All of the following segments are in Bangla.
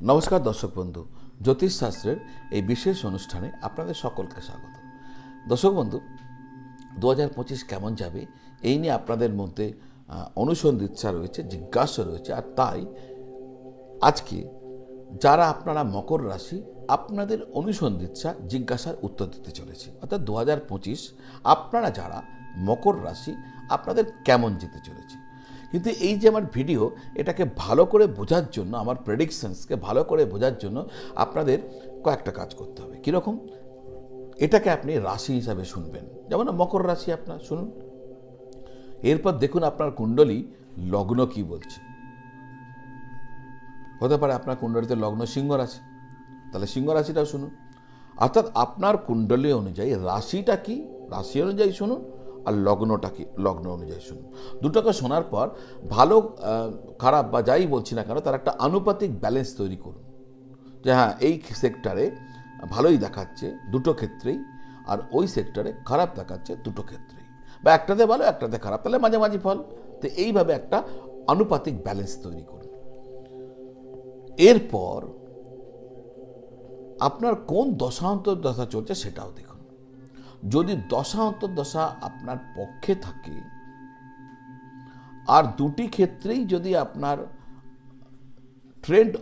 নমস্কার দর্শক বন্ধু, জ্যোতিষশাস্ত্রের এই বিশেষ অনুষ্ঠানে আপনাদের সকলকে স্বাগত। দর্শক বন্ধু, 2025 কেমন যাবে এই নিয়ে আপনাদের মধ্যে অনুসন্ধিৎসা রয়েছে, জিজ্ঞাসা রয়েছে। আর তাই আজকে যারা আপনারা মকর রাশি, আপনাদের অনুসন্ধিৎসা জিজ্ঞাসার উত্তর দিতে চলেছি। অর্থাৎ 2025 আপনারা যারা মকর রাশি, আপনাদের কেমন যেতে চলেছে। কিন্তু এই যে আমার ভিডিও, এটাকে ভালো করে বোঝার জন্য, আমার প্রেডিকশনসকে ভালো করে বোঝার জন্য আপনাদের কয়েকটা কাজ করতে হবে। কীরকম? এটাকে আপনি রাশি হিসাবে শুনবেন, যেমন মকর রাশি আপনার শুনুন। এরপর দেখুন আপনার কুণ্ডলী লগ্ন কি বলছে। হতে পারে আপনার কুণ্ডলীতে লগ্ন সিংহ রাশি, তাহলে সিংহ রাশিটাও শুনুন। অর্থাৎ আপনার কুণ্ডলী অনুযায়ী রাশিটা কি, রাশি অনুযায়ী শুনুন, আর লগ্নটা কি, লগ্ন অনুযায়ী শুনুন। দুটোকে শোনার পর ভালো খারাপ বা যাই বলছি না কেন, তার একটা আনুপাতিক ব্যালেন্স তৈরি করুন যে হ্যাঁ, এই সেক্টরে ভালোই দেখাচ্ছে দুটো ক্ষেত্রেই, আর ওই সেক্টরে খারাপ দেখাচ্ছে দুটো ক্ষেত্রেই, বা একটাতে ভালো একটাতে খারাপ, তাহলে মাঝামাঝি ফল। তো এইভাবে একটা আনুপাতিক ব্যালেন্স তৈরি করুন। এরপর আপনার কোন দশান্তর দশা চলছে সেটাও দেখুন। যদি দশা অন্তর্দশা আপনার পক্ষে থাকে আর দুটি ক্ষেত্রেই যদি আপনার ট্রেন্ড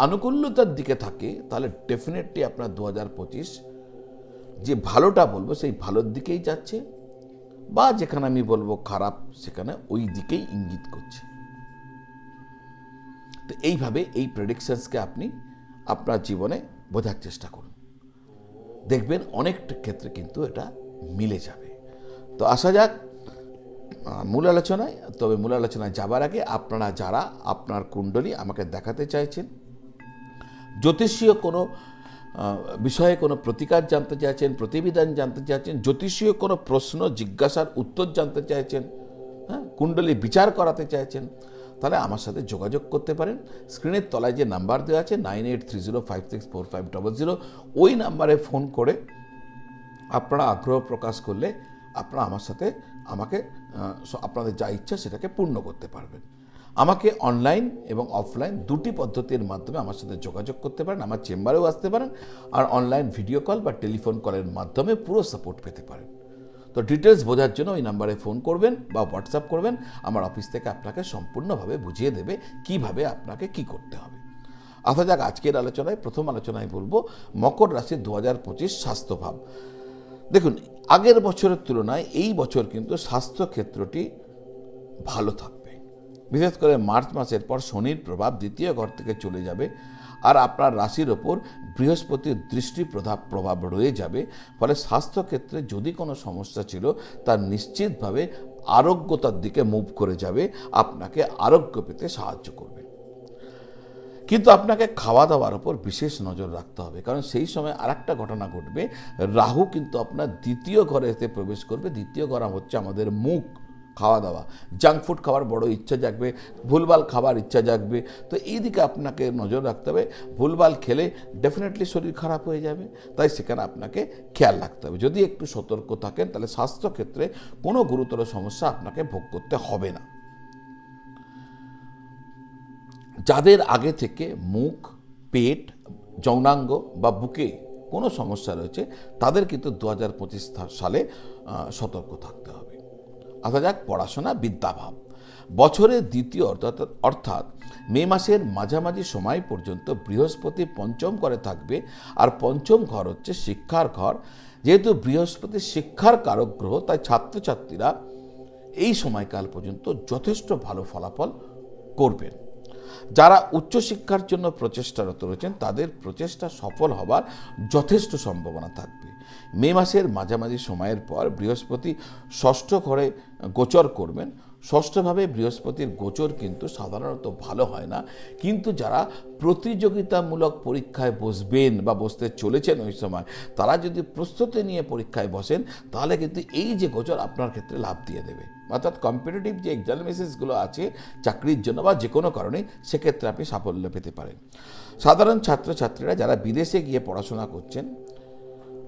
আনুকূল্যতার দিকে থাকে, তাহলে ডেফিনেটলি আপনার 2025 যে ভালোটা বলবো সেই ভালোর দিকেই যাচ্ছে, বা যেখানে আমি বলবো খারাপ সেখানে ওই দিকেই ইঙ্গিত করছে। তো এইভাবে এই প্রেডিকশনসকে আপনি আপনার জীবনে বোঝার চেষ্টা করুন, দেখবেন অনেক ক্ষেত্রে কিন্তু এটা মিলে যাবে। তো আসা যাক মূল আলোচনায়। তবে মূল আলোচনায় যাবার আগে আপনারা যারা আপনার কুণ্ডলী আমাকে দেখাতে চাইছেন, জ্যোতিষীয় কোনো বিষয়ে কোনো প্রতিকার জানতে চাইছেন, প্রতিবিধান জানতে চাইছেন, জ্যোতিষীয় কোনো প্রশ্ন জিজ্ঞাসার উত্তর জানতে চাইছেন, হ্যাঁ, কুণ্ডলী বিচার করাতে চাইছেন, তাহলে আমার সাথে যোগাযোগ করতে পারেন। স্ক্রিনের তলায় যে নাম্বার দেওয়া আছে 9830564500, ওই নাম্বারে ফোন করে আপনারা আগ্রহ প্রকাশ করলে আপনারা আমার সাথে আপনাদের যা ইচ্ছা সেটাকে পূর্ণ করতে পারবেন। আমাকে অনলাইন এবং অফলাইন দুটি পদ্ধতির মাধ্যমে আমার সাথে যোগাযোগ করতে পারেন। আমার চেম্বারেও আসতে পারেন, আর অনলাইন ভিডিও কল বা টেলিফোন কলের মাধ্যমে পুরো সাপোর্ট পেতে পারেন। তো ডিটেলস বোঝার জন্য ওই নাম্বারে ফোন করবেন বা হোয়াটসঅ্যাপ করবেন। আমার অফিস থেকে আপনাকে সম্পূর্ণভাবে বুঝিয়ে দেবে কিভাবে আপনাকে কি করতে হবে। আসা যাক আজকের আলোচনায়। প্রথম আলোচনায় বলবো মকর রাশির 2025 স্বাস্থ্যভাব। দেখুন, আগের বছরের তুলনায় এই বছর কিন্তু স্বাস্থ্য ক্ষেত্রটি ভালো থাকবে। বিশেষ করে মার্চ মাসের পর শনির প্রভাব দ্বিতীয় ঘর থেকে চলে যাবে, আর আপনার রাশির ওপর বৃহস্পতির দৃষ্টি প্রভাব রয়ে যাবে। ফলে স্বাস্থ্যক্ষেত্রে যদি কোনো সমস্যা ছিল তা নিশ্চিতভাবে আরোগ্যতার দিকে মুভ করে যাবে, আপনাকে আরোগ্য পেতে সাহায্য করবে। কিন্তু আপনাকে খাওয়া দাওয়ার ওপর বিশেষ নজর রাখতে হবে, কারণ সেই সময় আর একটা ঘটনা ঘটবে। রাহু কিন্তু আপনার দ্বিতীয় ঘরে এসে প্রবেশ করবে। দ্বিতীয় ঘর হচ্ছে আমাদের মুখ, খাওয়া দাওয়া, জাঙ্ক ফুড খাওয়ার বড় ইচ্ছা জাগবে, ভুলভাল খাবার ইচ্ছা জাগবে। তো এই দিকে আপনাকে নজর রাখতে হবে। ভুলভাল খেলে ডেফিনেটলি শরীর খারাপ হয়ে যাবে, তাই সেখানে আপনাকে খেয়াল রাখতে হবে। যদি একটু সতর্ক থাকেন তাহলে স্বাস্থ্যক্ষেত্রে কোনো গুরুতর সমস্যা আপনাকে ভোগ করতে হবে না। যাদের আগে থেকে মুখ, পেট, যৌনাঙ্গ বা বুকে কোনো সমস্যা রয়েছে, তাদের কিন্তু 2025 সালে সতর্ক থাকতে হবে। আসা যাক পড়াশোনা, বিদ্যাভাব। বছরের দ্বিতীয় অর্থাৎ মে মাসের মাঝামাঝি সময় পর্যন্ত বৃহস্পতি পঞ্চম ঘরে থাকবে, আর পঞ্চম ঘর হচ্ছে শিক্ষার ঘর। যেহেতু বৃহস্পতি শিক্ষার কারক গ্রহ, তাই ছাত্রছাত্রীরা এই সময়কাল পর্যন্ত যথেষ্ট ভালো ফলাফল করবেন। যারা উচ্চশিক্ষার জন্য প্রচেষ্টারত রয়েছেন তাদের প্রচেষ্টা সফল হবার যথেষ্ট সম্ভাবনা থাকবে। মে মাসের মাঝামাঝি সময়ের পর বৃহস্পতি ষষ্ঠ ঘরে গোচর করবেন। ষষ্ঠভাবে বৃহস্পতির গোচর কিন্তু সাধারণত ভালো হয় না, কিন্তু যারা প্রতিযোগিতামূলক পরীক্ষায় বসবেন বা বসতে চলেছেন ওই সময়, তারা যদি প্রস্তুতি নিয়ে পরীক্ষায় বসেন তাহলে কিন্তু এই যে গোচর আপনার ক্ষেত্রে লাভ দিয়ে দেবে। অর্থাৎ কম্পিটিটিভ যে এক্সামিনেশনসগুলো আছে চাকরির জন্য বা যে কোনো কারণে, সেক্ষেত্রে আপনি সাফল্য পেতে পারেন। সাধারণ ছাত্রছাত্রীরা যারা বিদেশে গিয়ে পড়াশোনা করছেন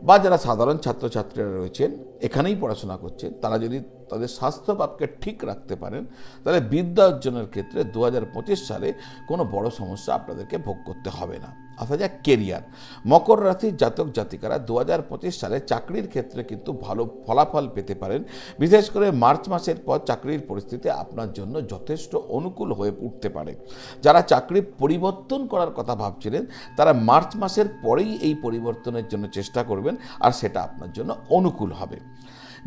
বা যারা সাধারণ ছাত্রছাত্রীরা রয়েছেন এখানেই পড়াশোনা করছেন, তারা যদি তাদের স্বাস্থ্যভাবকে ঠিক রাখতে পারেন, তাহলে বিদ্যা অর্জনের ক্ষেত্রে 2025 সালে কোনো বড় সমস্যা আপনাদেরকে ভোগ করতে হবে না। আসা যাক কেরিয়ার। মকর রাশির জাতক জাতিকারা 2025 সালে চাকরির ক্ষেত্রে কিন্তু ভালো ফলাফল পেতে পারেন। বিশেষ করে মার্চ মাসের পর চাকরির পরিস্থিতি আপনার জন্য যথেষ্ট অনুকূল হয়ে উঠতে পারে। যারা চাকরি পরিবর্তন করার কথা ভাবছিলেন তারা মার্চ মাসের পরেই এই পরিবর্তনের জন্য চেষ্টা করবেন, আর সেটা আপনার জন্য অনুকূল হবে।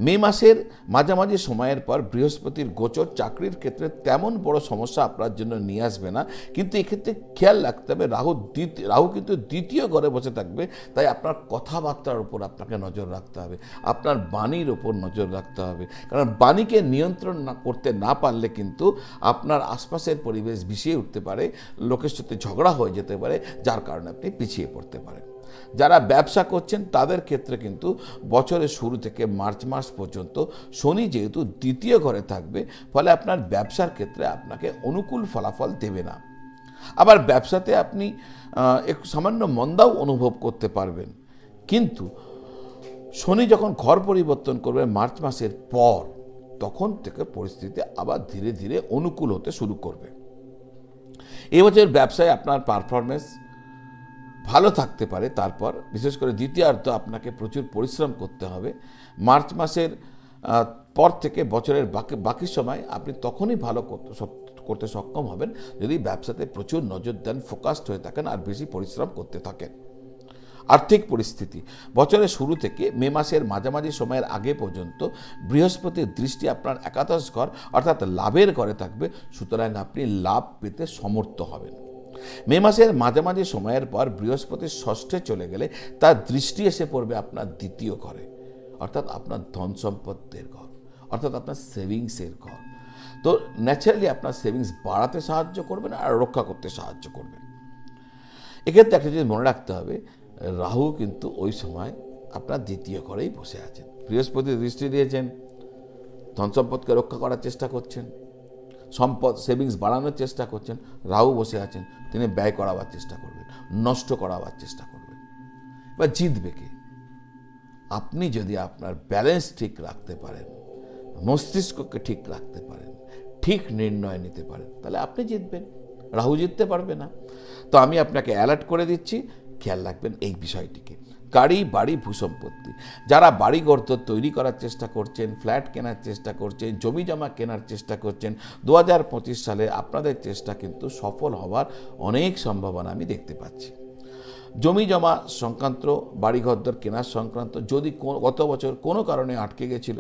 মে মাসের মাঝামাঝি সময়ের পর বৃহস্পতির গোচর চাকরির ক্ষেত্রে তেমন বড় সমস্যা আপনার জন্য নিয়ে আসবে না, কিন্তু এক্ষেত্রে খেয়াল রাখতে হবে রাহু কিন্তু দ্বিতীয় ঘরে বসে থাকবে, তাই আপনার কথাবার্তার উপর আপনাকে নজর রাখতে হবে, আপনার বাণীর ওপর নজর রাখতে হবে। কারণ বাণীকে নিয়ন্ত্রণ করতে না পারলে কিন্তু আপনার আশপাশের পরিবেশ বিষিয়ে উঠতে পারে, লোকের সাথে ঝগড়া হয়ে যেতে পারে, যার কারণে আপনি পিছিয়ে পড়তে পারেন। যারা ব্যবসা করছেন তাদের ক্ষেত্রে কিন্তু বছরের শুরু থেকে মার্চ মাস পর্যন্ত শনি যেহেতু দ্বিতীয় ঘরে থাকবে, ফলে আপনার ব্যবসার ক্ষেত্রে আপনাকে অনুকূল ফলাফল দেবে না। আবার ব্যবসাতে আপনি একটু সামান্য মন্দাও অনুভব করতে পারবেন, কিন্তু শনি যখন ঘর পরিবর্তন করবে মার্চ মাসের পর, তখন থেকে পরিস্থিতি আবার ধীরে ধীরে অনুকূল হতে শুরু করবে। এবছর ব্যবসায় আপনার পারফরমেন্স ভালো থাকতে পারে। তারপর বিশেষ করে দ্বিতীয়ার্ধ আপনাকে প্রচুর পরিশ্রম করতে হবে। মার্চ মাসের পর থেকে বছরের বাকি সময় আপনি তখনই ভালো করতে সক্ষম হবেন যদি ব্যবসাতে প্রচুর নজর দেন, ফোকাসড হয়ে থাকেন আর বেশি পরিশ্রম করতে থাকেন। আর্থিক পরিস্থিতি বছরের শুরু থেকে মে মাসের মাঝামাঝি সময়ের আগে পর্যন্ত বৃহস্পতির দৃষ্টি আপনার একাদশ ঘর অর্থাৎ লাভের ঘরে থাকবে, সুতরাং আপনি লাভ পেতে সমর্থ হবেন। মে মাসের মাঝামাঝি সময়ের পর বৃহস্পতি ষষ্ঠে চলে গেলে তার দৃষ্টি এসে পড়বে আপনার দ্বিতীয় ঘরে, অর্থাৎ আপনার ধন সম্পদের ঘর, অর্থাৎ আপনার সেভিংসের ঘর। তো ন্যাচারালি আপনার সেভিংস বাড়াতে সাহায্য করবেন আর রক্ষা করতে সাহায্য করবেন। এক্ষেত্রে একটা জিনিস মনে রাখতে হবে, রাহু কিন্তু ওই সময় আপনার দ্বিতীয় ঘরেই বসে আছেন। বৃহস্পতি দৃষ্টি দিয়েছেন, ধন সম্পদকে রক্ষা করার চেষ্টা করছেন, সম্পদ সেভিংস বাড়ানোর চেষ্টা করছেন। রাহু বসে আছেন, তিনি ব্যয় করাবার চেষ্টা করবেন, নষ্ট করাবার চেষ্টা করবেন। বা জিতবে কে? আপনি যদি আপনার ব্যালেন্স ঠিক রাখতে পারেন, মস্তিষ্ককে ঠিক রাখতে পারেন, ঠিক নির্ণয় নিতে পারেন, তাহলে আপনি জিতবেন, রাহু জিততে পারবে না। তো আমি আপনাকে অ্যালার্ট করে দিচ্ছি, খেয়াল রাখবেন এই বিষয়টিকে। গাড়ি বাড়ি ভূসম্পত্তি, যারা বাড়িঘর তৈরি করার চেষ্টা করছেন, ফ্ল্যাট কেনার চেষ্টা করছেন, জমি জমা কেনার চেষ্টা করছেন, 2025 সালে আপনাদের চেষ্টা কিন্তু সফল হওয়ার অনেক সম্ভাবনা আমি দেখতে পাচ্ছি। জমি জমা সংক্রান্ত, বাড়িঘর কেনার সংক্রান্ত যদি গত বছর কোনো কারণে আটকে গেছিল,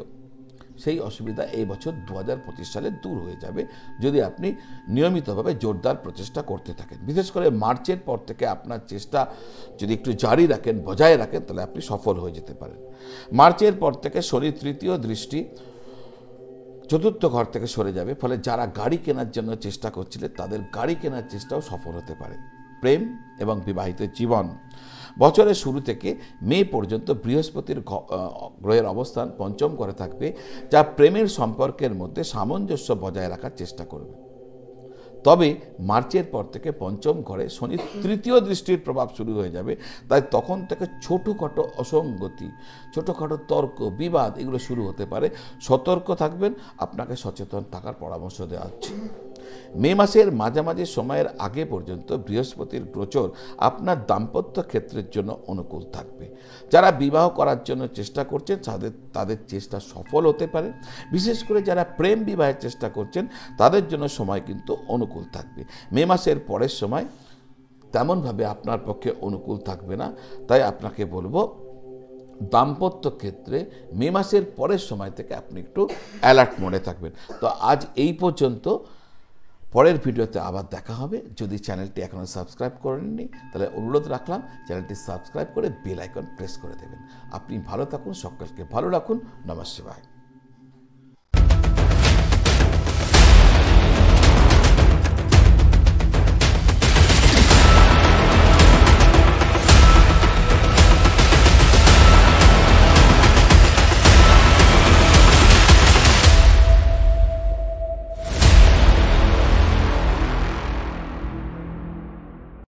সেই অসুবিধা এই বছর 2025 সালে দূর হয়ে যাবে যদি আপনি নিয়মিতভাবে জোরদার প্রচেষ্টা করতে থাকেন। বিশেষ করে মার্চের পর থেকে আপনার চেষ্টা যদি একটু জারি রাখেন, বজায় রাখেন, তাহলে আপনি সফল হয়ে যেতে পারেন। মার্চের পর থেকে শনির তৃতীয় দৃষ্টি চতুর্থ ঘর থেকে সরে যাবে, ফলে যারা গাড়ি কেনার জন্য চেষ্টা করছিলেন তাদের গাড়ি কেনার চেষ্টাও সফল হতে পারে। প্রেম এবং বিবাহিত জীবন, বছরের শুরু থেকে মে পর্যন্ত বৃহস্পতির গ্রহের অবস্থান পঞ্চম ঘরে থাকবে, যা প্রেমের সম্পর্কের মধ্যে সামঞ্জস্য বজায় রাখার চেষ্টা করবে। তবে মার্চের পর থেকে পঞ্চম ঘরে শনির তৃতীয় দৃষ্টির প্রভাব শুরু হয়ে যাবে, তাই তখন থেকে ছোটোখাটো অসঙ্গতি, ছোটোখাটো তর্ক বিবাদ এগুলো শুরু হতে পারে। সতর্ক থাকবেন, আপনাকে সচেতন থাকার পরামর্শ দেওয়া হচ্ছে। মে মাসের মাঝামাঝি সময়ের আগে পর্যন্ত বৃহস্পতির গোচর আপনার দাম্পত্য ক্ষেত্রের জন্য অনুকূল থাকবে। যারা বিবাহ করার জন্য চেষ্টা করছেন তাদের চেষ্টা সফল হতে পারে। বিশেষ করে যারা প্রেম বিবাহের চেষ্টা করছেন তাদের জন্য সময় কিন্তু অনুকূল থাকবে। মে মাসের পরের সময় তেমনভাবে আপনার পক্ষে অনুকূল থাকবে না, তাই আপনাকে বলবো দাম্পত্য ক্ষেত্রে মে মাসের পরের সময় থেকে আপনি একটু অ্যালার্ট মোডে থাকবেন। তো আজ এই পর্যন্ত, পরের ভিডিওতে আবার দেখা হবে। যদি চ্যানেলটি এখনও সাবস্ক্রাইব করেননি তাহলে অনুরোধ রাখলাম চ্যানেলটি সাবস্ক্রাইব করে বেল আইকন প্রেস করে দেবেন। আপনি ভালো থাকুন, সকলকে ভালো রাখুন। নমঃ শিবায়।